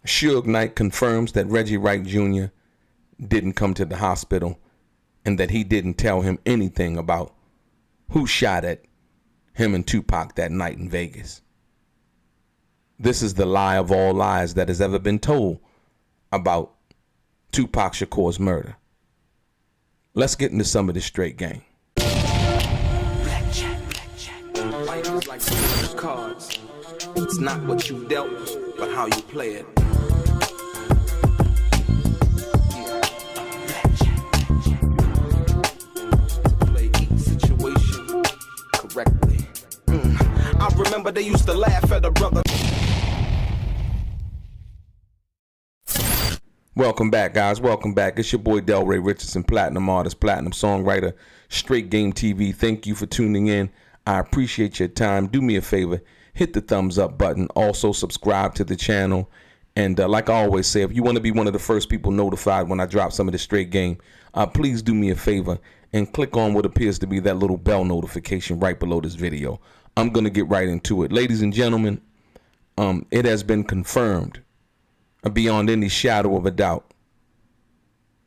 Suge Knight confirms that Reggie Wright Jr. didn't come to the hospital and that he didn't tell him anything about who shot at him and Tupac that night in Vegas. This is the lie of all lies that has ever been told about Tupac Shakur's murder. Let's get into some of this straight game. Life is like those cards. It's not what you dealt, but how you play it. Play each situation correctly. I remember they used to laugh at a brother. Welcome back, guys. Welcome back. It's your boy Delray Richardson, platinum artist, platinum songwriter, Straight Game TV. Thank you for tuning in. I appreciate your time. Do me a favor, hit the thumbs up button. Also subscribe to the channel. And like I always say, if you want to be one of the first people notified when I drop some of the Straight Game, please do me a favor and click on what appears to be that little bell notification right below this video. I'm going to get right into it. Ladies and gentlemen, it has been confirmed beyond any shadow of a doubt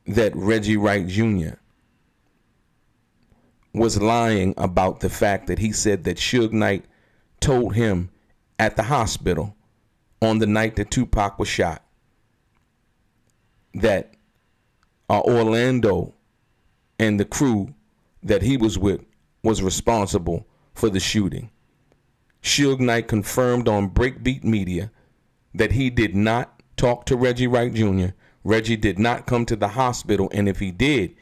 that Reggie Wright Jr. was lying about the fact that he said that Suge Knight told him at the hospital on the night that Tupac was shot that Orlando and the crew that he was with was responsible for the shooting. Suge Knight confirmed on Breakbeat Media that he did not talk to Reggie Wright Jr. Reggie did not come to the hospital, and if he did,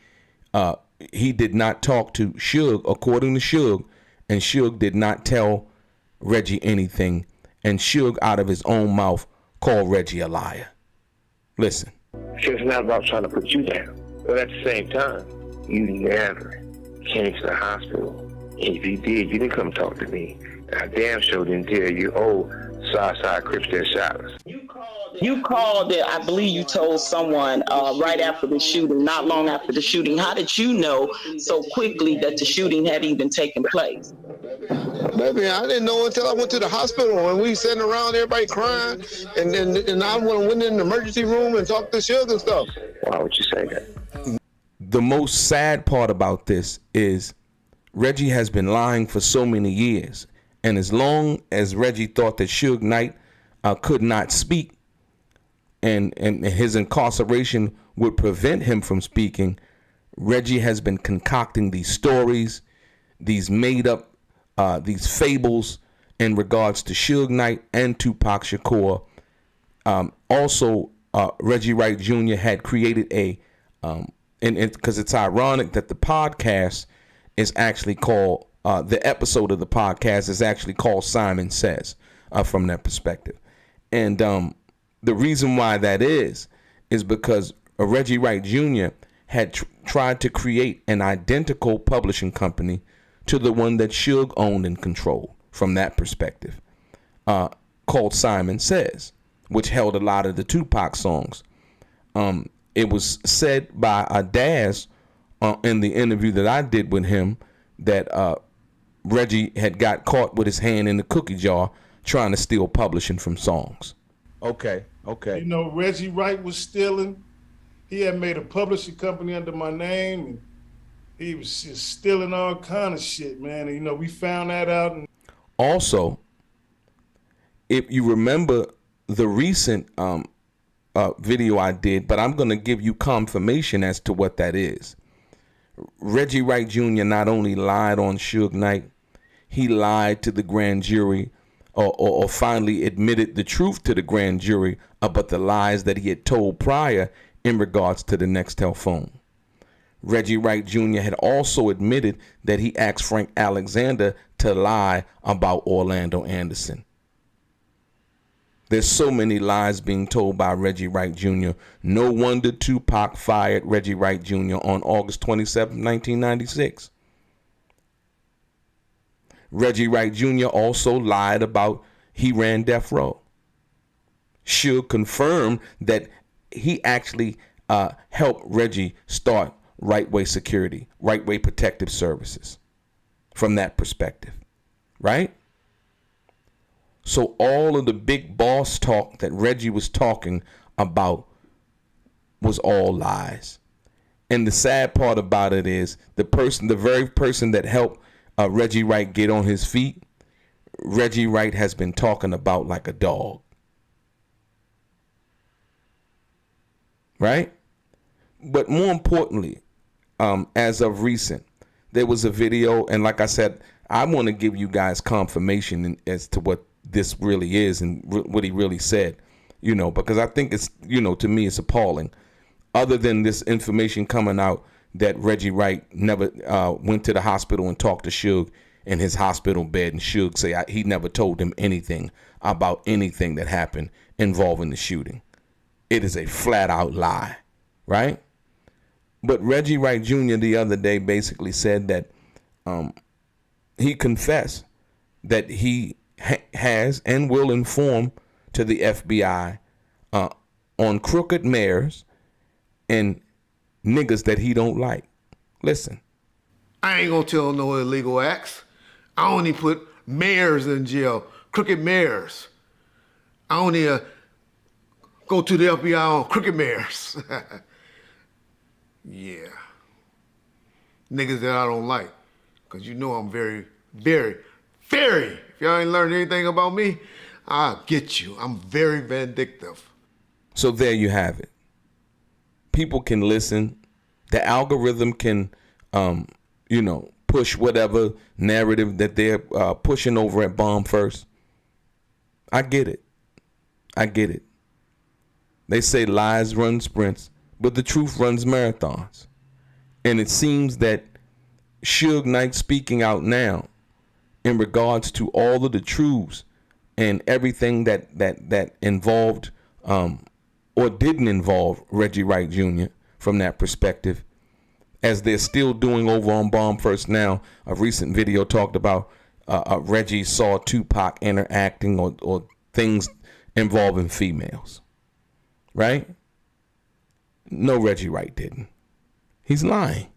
he did not talk to Suge, according to Suge, and Suge did not tell Reggie anything, and Suge out of his own mouth called Reggie a liar. Listen. It's not about trying to put you down, but at the same time, you never came to the hospital. And if you did, you didn't come talk to me. I damn sure didn't tell you, oh, Southside Crips that shot us. You called it, I believe you told someone right after the shooting, not long after the shooting. How did you know so quickly that the shooting had even taken place? Baby, I didn't know until I went to the hospital and we sitting around, everybody crying, and I went in the emergency room and talked to Suge and stuff. Why would you say that? The most sad part about this is Reggie has been lying for so many years. And as long as Reggie thought that Suge Knight could not speak and his incarceration would prevent him from speaking, Reggie has been concocting these stories, these made up, these fables in regards to Suge Knight and Tupac Shakur. Also, Reggie Wright Jr. had created because it's ironic that the podcast is actually called, the episode of the podcast is actually called Simon Says, from that perspective. And the reason why that is because Reggie Wright Jr. had tried to create an identical publishing company to the one that Suge owned and controlled from that perspective, called Simon Says, which held a lot of the Tupac songs. It was said by Daz in the interview that I did with him that Reggie had got caught with his hand in the cookie jar trying to steal publishing from songs. Okay. You know, Reggie Wright was stealing. He had made a publishing company under my name, and he was just stealing all kind of shit, man. And, you know, we found that out. And also, if you remember the recent video I did, but I'm going to give you confirmation as to what that is. Reggie Wright Jr. not only lied on Suge Knight, he lied to the grand jury, or finally admitted the truth to the grand jury about the lies that he had told prior in regards to the Nextel phone. Reggie Wright Jr. had also admitted that he asked Frank Alexander to lie about Orlando Anderson. There's so many lies being told by Reggie Wright Jr. No wonder Tupac fired Reggie Wright Jr. on August 27, 1996. Reggie Wright Jr. also lied about he ran Death Row. Suge confirmed that he actually helped Reggie start Right Way Security, Right Way Protective Services from that perspective, right? So all of the big boss talk that Reggie was talking about was all lies. And the sad part about it is the very person that helped Reggie Wright get on his feet, Reggie Wright has been talking about like a dog. Right? But more importantly, as of recent, there was a video, and like I said, I want to give you guys confirmation as to what this really is and what he really said, because I think it's, to me, it's appalling. Other than this information coming out that Reggie Wright never went to the hospital and talked to Suge in his hospital bed, and Suge say he never told him anything about anything that happened involving the shooting. It is a flat out lie, right? But Reggie Wright Jr. the other day basically said that he confessed that he has and will inform to the FBI on crooked mayors and niggas that he don't like. Listen. I ain't gonna tell no illegal acts. I only put mayors in jail, crooked mayors. I only go to the FBI on crooked mayors. Yeah. Niggas that I don't like. Because I'm very, very, very, if y'all ain't learned anything about me, I'll get you. I'm very vindictive. So there you have it. People can listen. The algorithm can, push whatever narrative that they're pushing over at Bomb First. I get it. They say lies run sprints, but the truth runs marathons. And it seems that Suge Knight speaking out now in regards to all of the truths and everything that involved or didn't involve Reggie Wright Jr. from that perspective, as they're still doing over on Bomb First now. A recent video talked about Reggie saw Tupac interacting or things involving females. Right? No, Reggie Wright didn't. He's lying.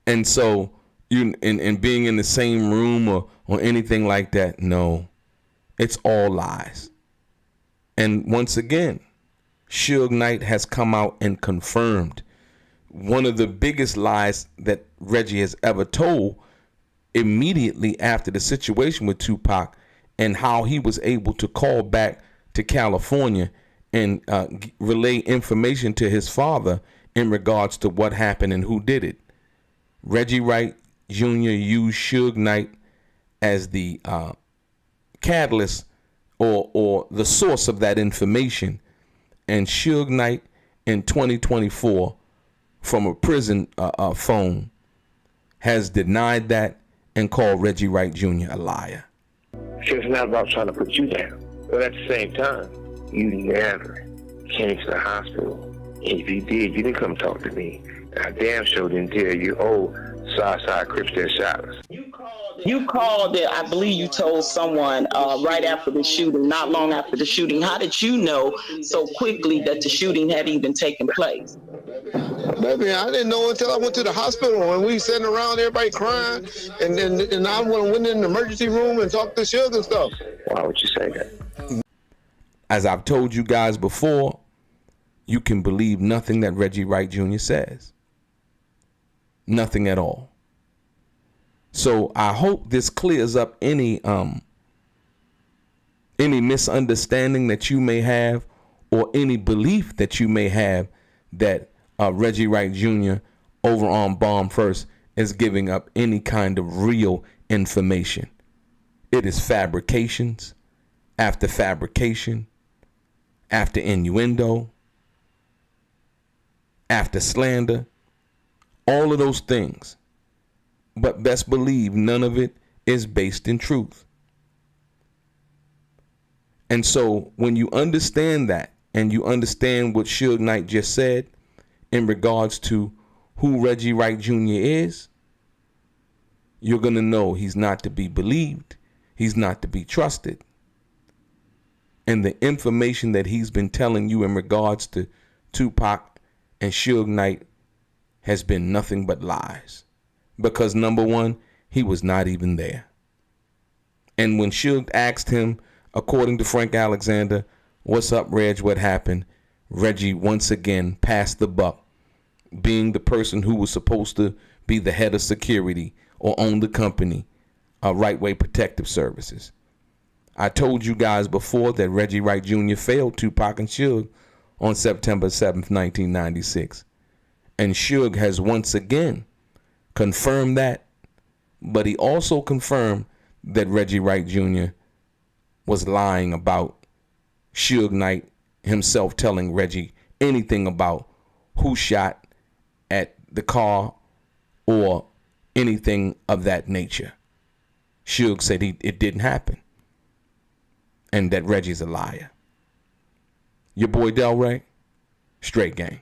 And so and being in the same room or anything like that, no, it's all lies. And once again, Suge Knight has come out and confirmed one of the biggest lies that Reggie has ever told immediately after the situation with Tupac, and how he was able to call back to California and relay information to his father in regards to what happened and who did it. Reggie Wright Jr. used Suge Knight as the catalyst or the source of that information. And Suge Knight in 2024 from a prison phone has denied that and called Reggie Wright Jr. a liar. So it's not about trying to put you down. But at the same time, you never came to the hospital. And if you did, you didn't come talk to me. And I damn sure didn't tell you, Southside Crips that shot us. You called it, I believe you told someone right after the shooting, not long after the shooting. How did you know so quickly that the shooting had even taken place? Baby, I didn't know until I went to the hospital and we sitting around, everybody crying, and I went in the emergency room and talked to Suge and stuff. Why would you say that? As I've told you guys before, you can believe nothing that Reggie Wright Jr. says. Nothing at all. So I hope this clears up any misunderstanding that you may have or any belief that you may have that Reggie Wright Jr. over on Bomb First is giving up any kind of real information. It is fabrications after fabrication, after innuendo, after slander, all of those things. But best believe none of it is based in truth. And so when you understand that, and you understand what Suge Knight just said in regards to who Reggie Wright Jr. is, you're going to know he's not to be believed. He's not to be trusted. And the information that he's been telling you in regards to Tupac and Suge Knight has been nothing but lies. Because number one, he was not even there. And when Suge asked him, according to Frank Alexander, what's up, Reg, what happened? Reggie once again passed the buck, being the person who was supposed to be the head of security or own the company, Right Way Protective Services. I told you guys before that Reggie Wright Jr. failed Tupac and Suge on September 7th, 1996. And Suge has once again confirmed that, but he also confirmed that Reggie Wright Jr. was lying about Suge Knight himself telling Reggie anything about who shot at the car or anything of that nature. Suge said it didn't happen and that Reggie's a liar. Your boy Delray, straight gang.